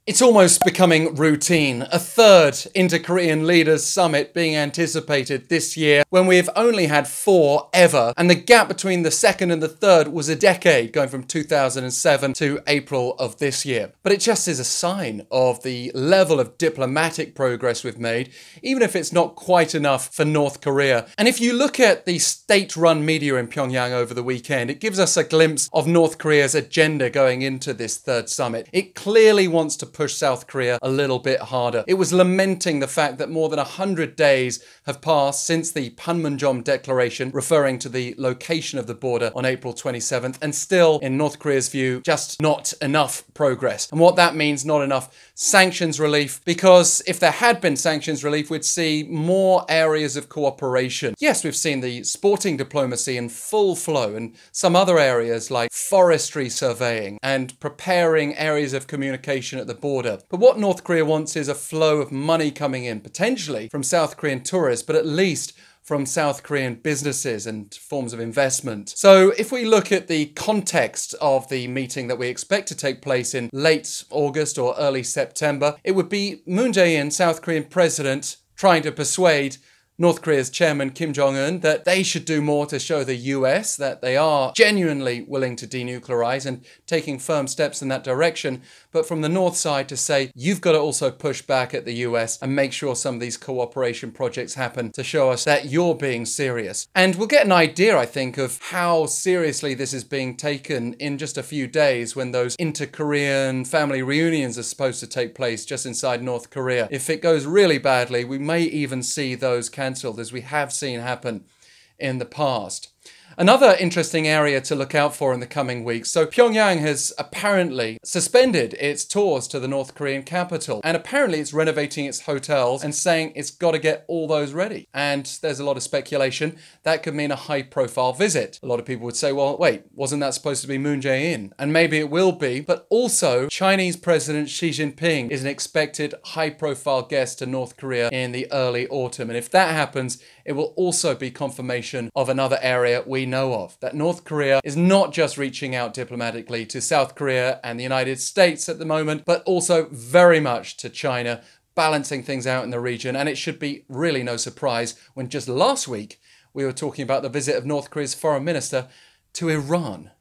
It's almost becoming routine, a third inter-Korean leaders summit being anticipated this year when we've only had 4 ever, and the gap between the second and the third was a decade, going from 2007 to April of this year. But it just is a sign of the level of diplomatic progress we've made, even if it's not quite enough for North Korea. And if you look at the state-run media in Pyongyang over the weekend, it gives us a glimpse of North Korea's agenda going into this third summit. It clearly wants to push South Korea a little bit harder. It was lamenting the fact that more than 100 days have passed since the Panmunjom Declaration, referring to the location of the border on April 27th, and still, in North Korea's view, just not enough progress. And what that means, not enough sanctions relief, because if there had been sanctions relief, we'd see more areas of cooperation. Yes, we've seen the sporting diplomacy in full flow, and some other areas like forestry surveying and preparing areas of communication at the border. But what North Korea wants is a flow of money coming in, potentially from South Korean tourists, but at least from South Korean businesses and forms of investment. So if we look at the context of the meeting that we expect to take place in late August or early September, it would be Moon Jae-in, South Korean president, trying to persuade North Korea's chairman Kim Jong-un that they should do more to show the US that they are genuinely willing to denuclearize and taking firm steps in that direction. But from the North side to say, you've got to also push back at the US and make sure some of these cooperation projects happen to show us that you're being serious. And we'll get an idea, I think, of how seriously this is being taken in just a few days when those inter-Korean family reunions are supposed to take place just inside North Korea. If it goes really badly, we may even see those cancelled, as we have seen happen in the past. Another interesting area to look out for in the coming weeks. So Pyongyang has apparently suspended its tours to the North Korean capital, and apparently it's renovating its hotels and saying it's got to get all those ready. And there's a lot of speculation that could mean a high-profile visit. A lot of people would say, well, wait, wasn't that supposed to be Moon Jae-in? And maybe it will be, but also Chinese President Xi Jinping is an expected high-profile guest to North Korea in the early autumn. And if that happens, it will also be confirmation of another area we know of, that North Korea is not just reaching out diplomatically to South Korea and the United States at the moment, but also very much to China, balancing things out in the region. And it should be really no surprise when just last week we were talking about the visit of North Korea's foreign minister to Iran.